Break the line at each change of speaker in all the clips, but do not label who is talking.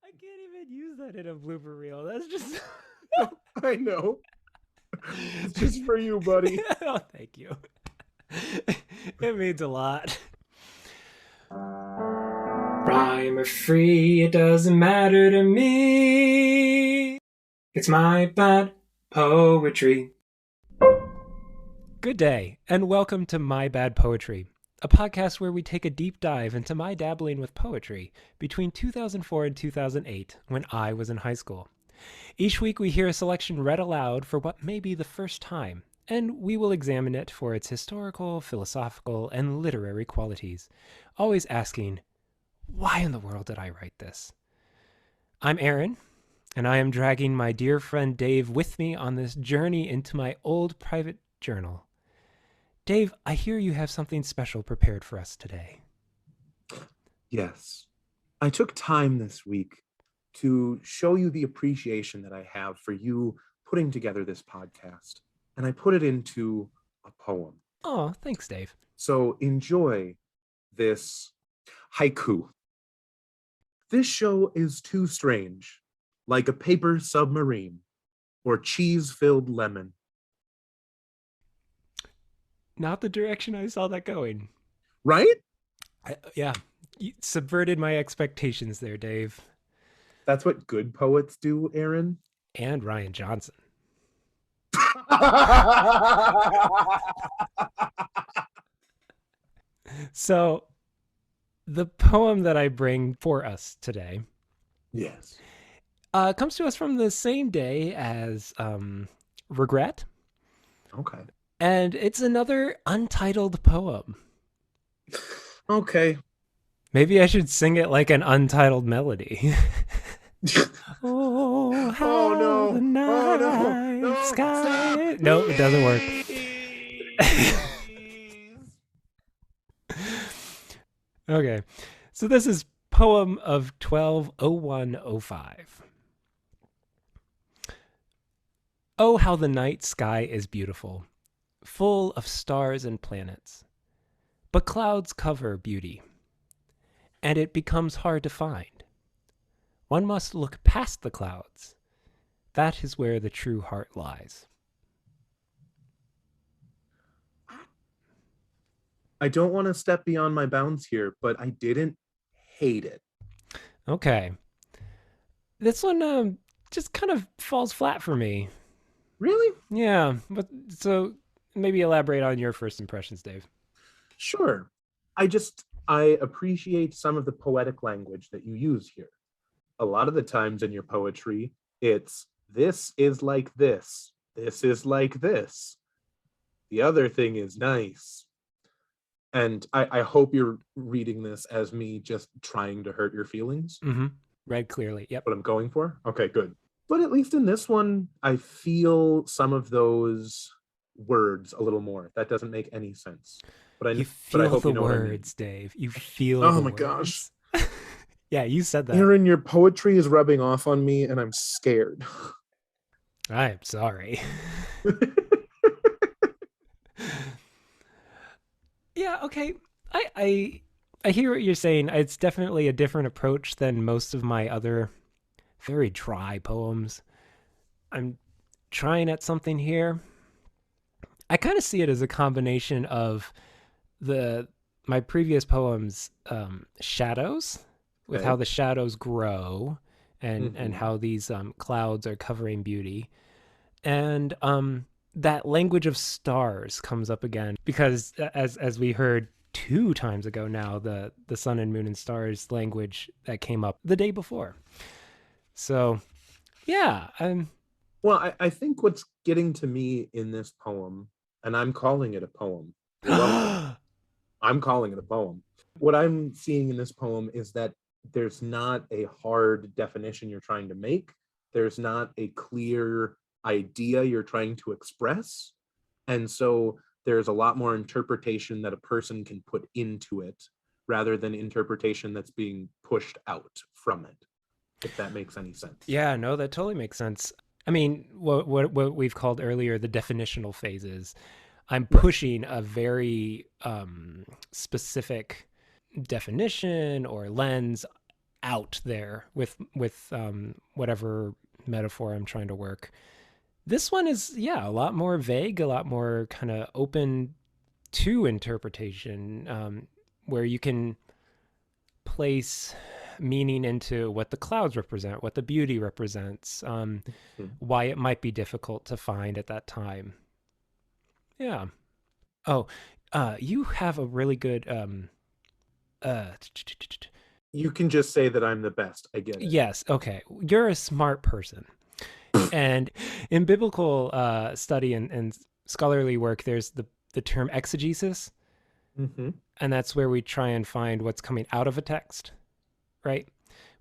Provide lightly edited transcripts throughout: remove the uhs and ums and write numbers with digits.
I can't even use that in a blooper reel. That's just.
I know. It's just for you, buddy.
Oh, thank you. It means a lot. Rhyme or free, it doesn't matter to me. It's my bad poetry. Good day, and welcome to My Bad Poetry, a podcast where we take a deep dive into my dabbling with poetry between 2004 and 2008 when I was in high school. Each week we hear a selection read aloud for what may be the first time, and we will examine it for its historical, philosophical, and literary qualities, always asking, why in the world did I write this? I'm Aaron, and I am dragging my dear friend Dave with me on this journey into my old private journal. Dave, I hear you have something special prepared for us today.
Yes. I took time this week to show you the appreciation that I have for you putting together this podcast, and I put it into a poem.
Oh, thanks, Dave.
So enjoy this haiku. This show is too strange, like a paper submarine or cheese-filled lemon.
Not the direction I saw that going.
Right?
Yeah, you subverted my expectations there, Dave.
That's what good poets do, Aaron.
And Ryan Johnson. So, the poem that I bring for us today,
yes,
comes to us from the same day as Regret.
Okay.
And it's another untitled poem.
Okay.
Maybe I should sing it like an untitled melody. Oh, how
no.
the night
No.
sky.
Stop.
No, it doesn't work. Okay, so this is poem of 12/01/05. Oh, how the night sky is beautiful, full of stars and planets. But clouds cover beauty, and it becomes hard to find. One must look past the clouds. That is where the true heart lies.
I don't want to step beyond my bounds here, but I didn't hate it.
Okay. This one just kind of falls flat for me.
Really?
Yeah, but so maybe elaborate on your first impressions, Dave.
Sure. I appreciate some of the poetic language that you use here. A lot of the times in your poetry, it's this is like this is like this. The other thing is nice. And I hope you're reading this as me just trying to hurt your feelings.
Mm-hmm. Read clearly. Yep.
What I'm going for? Okay, good. But at least in this one, I feel some of those words a little more. That doesn't make any sense. But
You feel
hope
the
you know
words,
what I mean.
Dave. You feel
Oh
the
my
words.
gosh.
Yeah, you said that.
Aaron, your poetry is rubbing off on me and I'm scared.
I'm sorry. Yeah, okay. I hear what you're saying. It's definitely a different approach than most of my other very dry poems. I'm trying at something here. I kind of see it as a combination of my previous poems, shadows, with
Okay.
how the shadows grow and
Mhm.
how these clouds are covering beauty, and that language of stars comes up again because as we heard 2 times ago now, the sun and moon and stars language that came up the day before. So yeah,
Well, I think what's getting to me in this poem, and I'm calling it a poem. You're welcome. I'm calling it a poem. What I'm seeing in this poem is that there's not a hard definition you're trying to make. There's not a clear idea you're trying to express. And so there's a lot more interpretation that a person can put into it rather than interpretation that's being pushed out from it, if that makes any sense.
Yeah, no, that totally makes sense. I mean, what we've called earlier the definitional phases. I'm pushing a very specific definition or lens out there with whatever metaphor I'm trying to work. This one is, yeah, a lot more vague, a lot more kind of open to interpretation, where you can place meaning into what the clouds represent, what the beauty represents, why it might be difficult to find at that time. Yeah. Oh, you have a really good uh
You can just say that I'm the best. I get it.
yes, okay. You're a smart person. And in biblical study and scholarly work, there's the term exegesis,
Mm-hmm.
and that's where we try and find what's coming out of a text, right?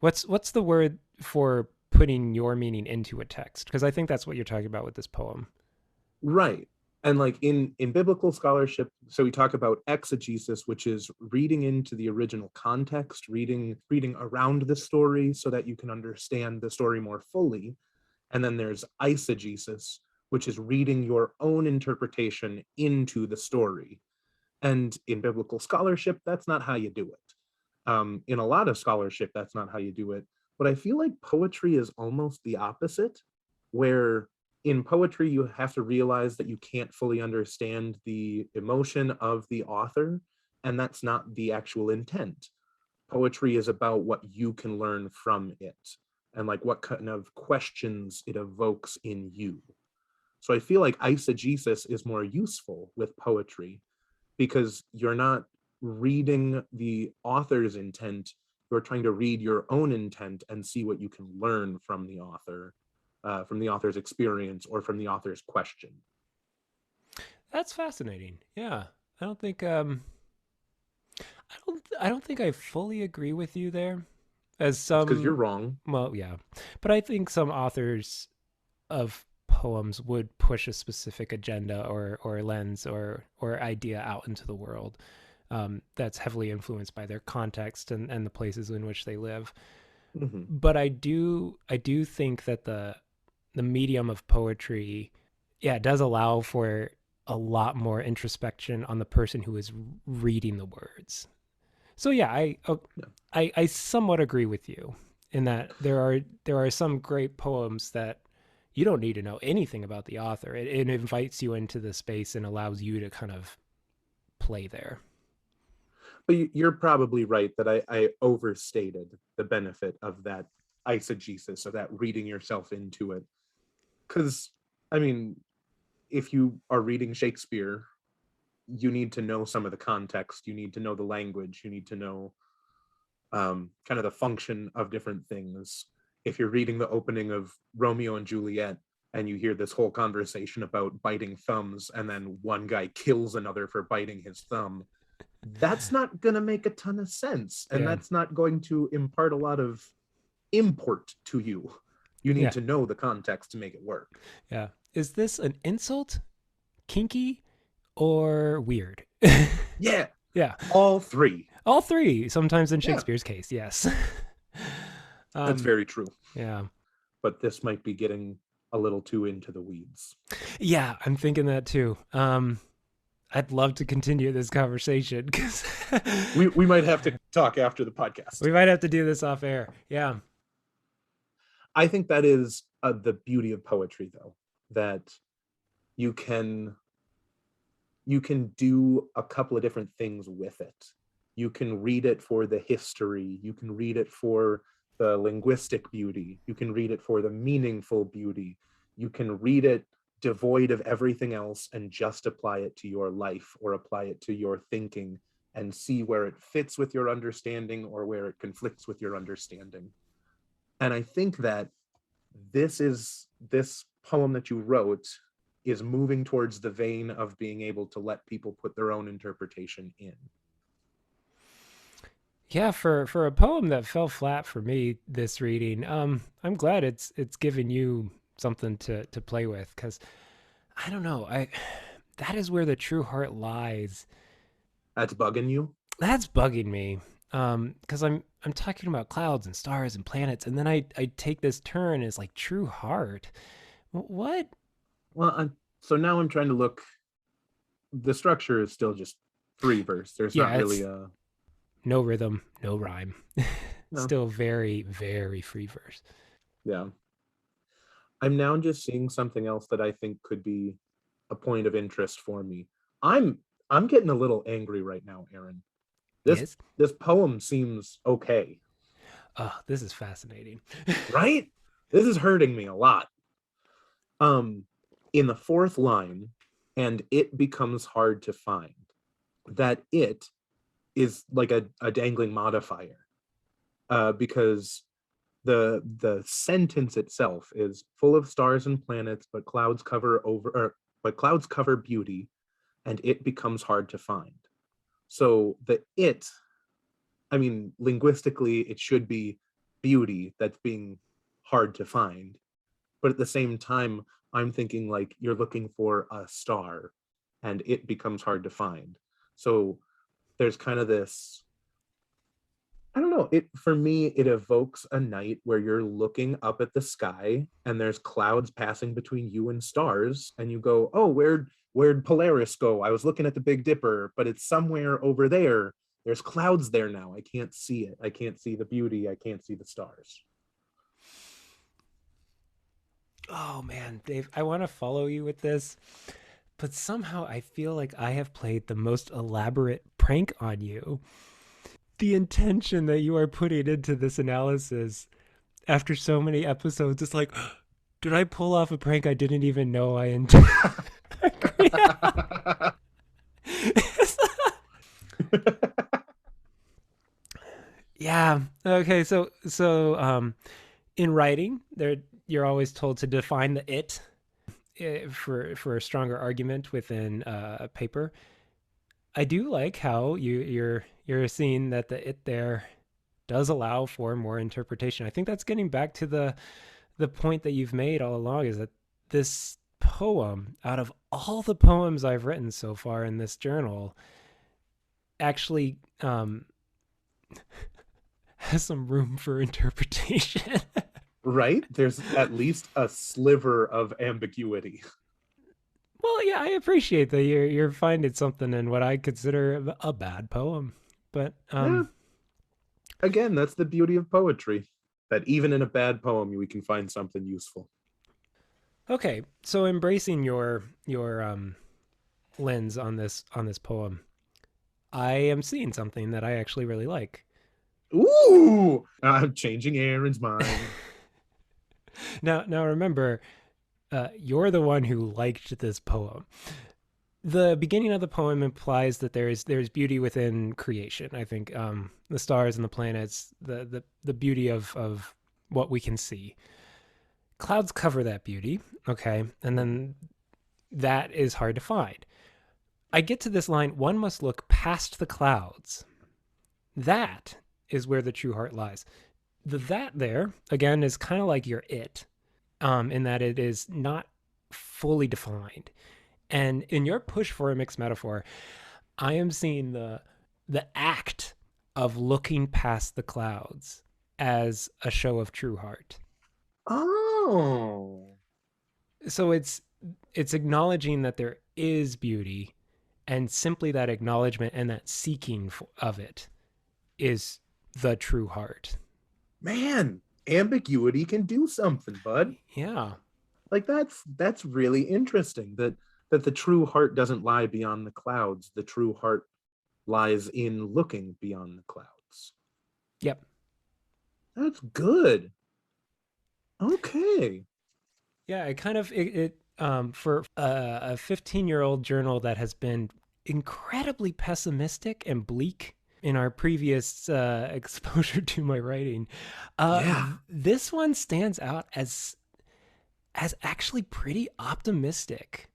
What's the word for putting your meaning into a text? Because I think that's what you're talking about with this poem.
Right. And like in biblical scholarship, so we talk about exegesis, which is reading into the original context, reading around the story so that you can understand the story more fully. And then there's eisegesis, which is reading your own interpretation into the story. And in biblical scholarship, that's not how you do it. In a lot of scholarship, that's not how you do it. But I feel like poetry is almost the opposite, where in poetry, you have to realize that you can't fully understand the emotion of the author, and that's not the actual intent. Poetry is about what you can learn from it and like what kind of questions it evokes in you. So I feel like eisegesis is more useful with poetry because you're not reading the author's intent, you're trying to read your own intent and see what you can learn from the author's experience or from the author's question.
That's fascinating. Yeah. I don't think I don't think I fully agree with you there. As
That's because
some
you're wrong.
well, yeah. But I think some authors of poems would push a specific agenda or lens or idea out into the world, that's heavily influenced by their context and the places in which they live.
Mm-hmm.
But I do think that the medium of poetry, yeah, it does allow for a lot more introspection on the person who is reading the words. So yeah,
Yeah.
I somewhat agree with you in that there are some great poems that you don't need to know anything about the author. It invites you into the space and allows you to kind of play there.
But you're probably right that I overstated the benefit of that eisegesis, of that reading yourself into it. Because, I mean, if you are reading Shakespeare, you need to know some of the context, you need to know the language, you need to know kind of the function of different things. If you're reading the opening of Romeo and Juliet and you hear this whole conversation about biting thumbs and then one guy kills another for biting his thumb, that's not going to make a ton of sense. And
Yeah.
that's not going to impart a lot of import to you. You need
Yeah.
to know the context to make it work.
Yeah. Is this an insult, kinky, or weird?
Yeah,
Yeah.
all three.
All three, sometimes in
Yeah,
Shakespeare's case, yes.
that's
um,
very true.
yeah.
But this might be getting a little too into the weeds.
Yeah, I'm thinking that too. I'd love to continue this conversation because
We might have to talk after the podcast.
we might have to do this off air. Yeah.
I think that is the beauty of poetry, though, that you can you can do a couple of different things with it. You can read it for the history, you can read it for the linguistic beauty, you can read it for the meaningful beauty, you can read it devoid of everything else and just apply it to your life or apply it to your thinking and see where it fits with your understanding or where it conflicts with your understanding. And I think that this poem that you wrote is moving towards the vein of being able to let people put their own interpretation in.
Yeah, for a poem that fell flat for me this reading, I'm glad it's given you something to play with because I don't know, I that is where the true heart lies.
That's bugging you?
That's bugging me. Because I'm talking about clouds and stars and planets, and then I take this turn as like true heart. What?
Well, so now I'm trying to look. The structure is still just three verse. There's not
Yeah,
really
it's
a
no rhythm, no rhyme.
No,
still very, very free verse.
yeah. I'm now just seeing something else that I think could be a point of interest for me. I'm I'm getting a little angry right now, Aaron. This
Yes.
this poem seems okay,
Oh, this is fascinating.
right? This is hurting me a lot. Um, in the fourth line, and it becomes hard to find. That it is like a dangling modifier, because the sentence itself is full of stars and planets, but clouds cover beauty, and it becomes hard to find. So the it, I mean, linguistically, it should be beauty that's being hard to find. But at the same time, I'm thinking like you're looking for a star and it becomes hard to find. So there's kind of this, I don't know, it for me it evokes a night where you're looking up at the sky and there's clouds passing between you and stars and you go, "Oh, where'd Polaris go? I was looking at the Big Dipper, but it's somewhere over there. There's clouds there now. I can't see it. I can't see the beauty. I can't see the stars."
Oh man, Dave, I want to follow you with this, but somehow I feel like I have played the most elaborate prank on you. The intention that you are putting into this analysis after so many episodes, it's like, did I pull off a prank I didn't even know I intended? Yeah. Okay. So in writing, there you're always told to define the it for a stronger argument within a paper. I do like how you're seeing that the it there does allow for more interpretation. I think that's getting back to the point that you've made all along is that this poem, out of all the poems I've written so far in this journal, actually has some room for interpretation.
Right? There's at least a sliver of ambiguity.
Well, yeah, I appreciate that you're finding something in what I consider a bad poem, but
Yeah, again, that's the beauty of poetry. That even in a bad poem, we can find something useful.
okay. So embracing your lens on this poem, I am seeing something that I actually really like.
Ooh, I'm changing Aaron's mind.
Now remember, you're the one who liked this poem. The beginning of the poem implies that there's beauty within creation. I think the stars and the planets, the beauty of what we can see. Clouds cover that beauty, okay, and then that is hard to find. I get to this line, one must look past the clouds. That is where the true heart lies. The that there, again, is kind of like your it, in that it is not fully defined. And in your push for a mixed metaphor, I am seeing the act of looking past the clouds as a show of true heart.
Oh,
So it's acknowledging that there is beauty, and simply that acknowledgement and that seeking of it is the true heart.
man, ambiguity can do something, bud.
Yeah.
Like that's really interesting that the true heart doesn't lie beyond the clouds. The true heart lies in looking beyond the clouds.
Yep.
That's good. Okay.
Yeah, it kind of it for a 15-year-old journal that has been incredibly pessimistic and bleak in our previous exposure to my writing.
Yeah.
This one stands out as actually pretty optimistic.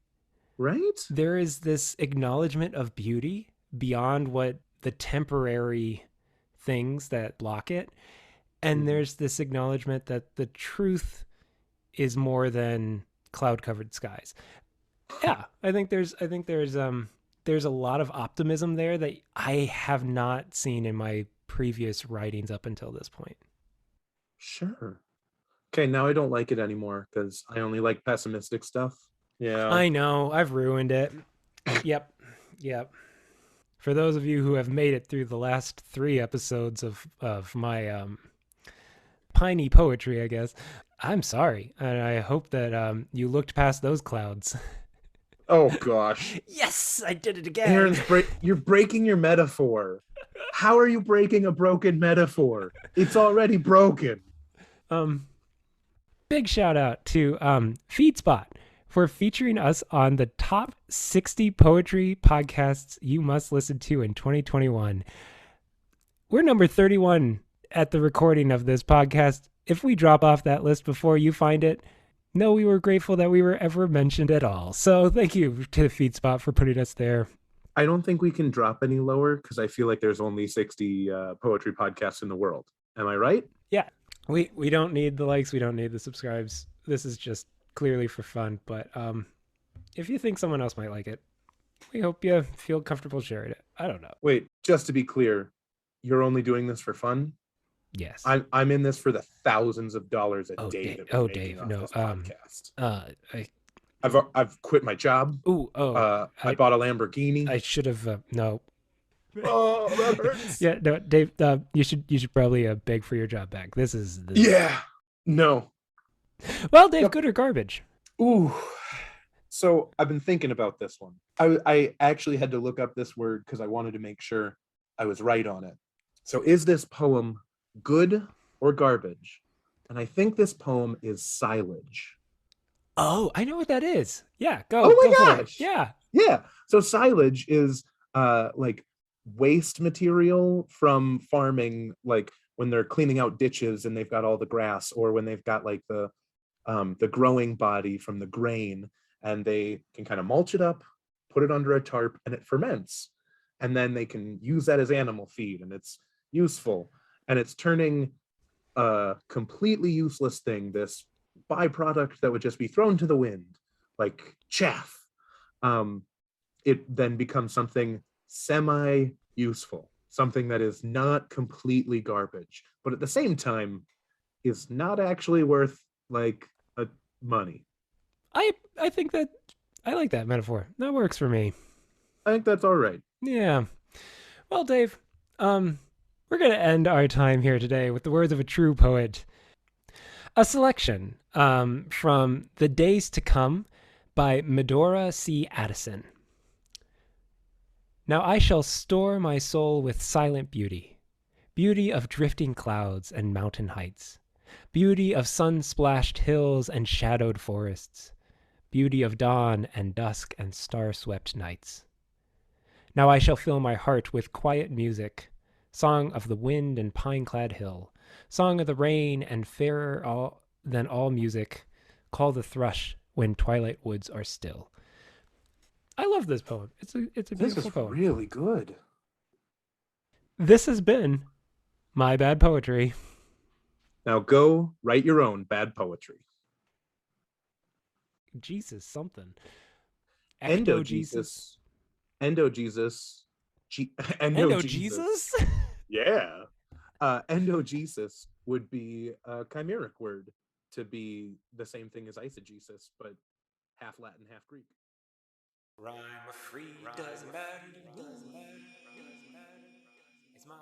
Right?
There is this acknowledgement of beauty beyond what the temporary things that block it. And
Mhm.
there's this acknowledgement that the truth is more than cloud covered skies. Yeah, there's a lot of optimism there that I have not seen in my previous writings up until this point.
Sure. Okay, now I don't like it anymore because I only like pessimistic stuff. Yeah.
I know, I've ruined it. Yep. Yep. For those of you who have made it through the last 3 episodes of my piney poetry, I guess. I'm sorry, and I hope that you looked past those clouds.
Oh gosh.
Yes, I did it again.
Aaron's you're breaking your metaphor. How are you breaking a broken metaphor? It's already broken.
Big shout out to FeedSpot for featuring us on the top 60 poetry podcasts you must listen to in 2021. We're number 31 at the recording of this podcast. If we drop off that list before you find it, no, we were grateful that we were ever mentioned at all. So thank you to FeedSpot for putting us there.
I don't think we can drop any lower because I feel like there's only 60 poetry podcasts in the world. Am I right?
Yeah. We don't need the likes. We don't need the subscribes. This is just clearly for fun. But if you think someone else might like it, we hope you feel comfortable sharing it. I don't know.
Wait, just to be clear, you're only doing this for fun?
Yes.
I'm in this for the thousands of dollars a day that we're making
Dave,
off
no.
this podcast.
I
I've quit my job. I bought a Lamborghini.
I should have no.
Oh, that hurts.
Yeah, no, Dave. You should probably beg for your job back. This is
Yeah. No.
Well, Dave, good or garbage?
Ooh. So I've been thinking about this one. I actually had to look up this word because I wanted to make sure I was right on it. So is this poem good or garbage? And I think this poem is silage.
Oh, I know what that is. Yeah, go.
Oh my
go
gosh.
for it. Yeah.
Yeah. So silage is like waste material from farming, like when they're cleaning out ditches and they've got all the grass, or when they've got like the growing body from the grain, and they can kind of mulch it up, put it under a tarp, and it ferments. And then they can use that as animal feed, and it's useful. And it's turning a completely useless thing, this byproduct that would just be thrown to the wind, like chaff. It then becomes something semi-useful, something that is not completely garbage, but at the same time is not actually worth like money.
I think that I like that metaphor. That works for me.
I think that's all right.
Yeah. Well, Dave, we're going to end our time here today with the words of a true poet. A selection from The Days to Come by Medora C. Addison. Now I shall store my soul with silent beauty, beauty of drifting clouds and mountain heights, beauty of sun-splashed hills and shadowed forests, beauty of dawn and dusk and star-swept nights. Now I shall fill my heart with quiet music, song of the wind and pine-clad hill, song of the rain, and fairer than all music, call the thrush when twilight woods are still. I love this poem. It's a beautiful poem.
This is really good.
This has been My Bad Poetry.
Now go write your own bad poetry.
Jesus something.
Endo Jesus. Endo Jesus.
Endo Jesus?
Yeah. Endo Jesus would be a chimeric word to be the same thing as eisegesis, but half Latin, half Greek.
Rhyme or free doesn't matter. It's my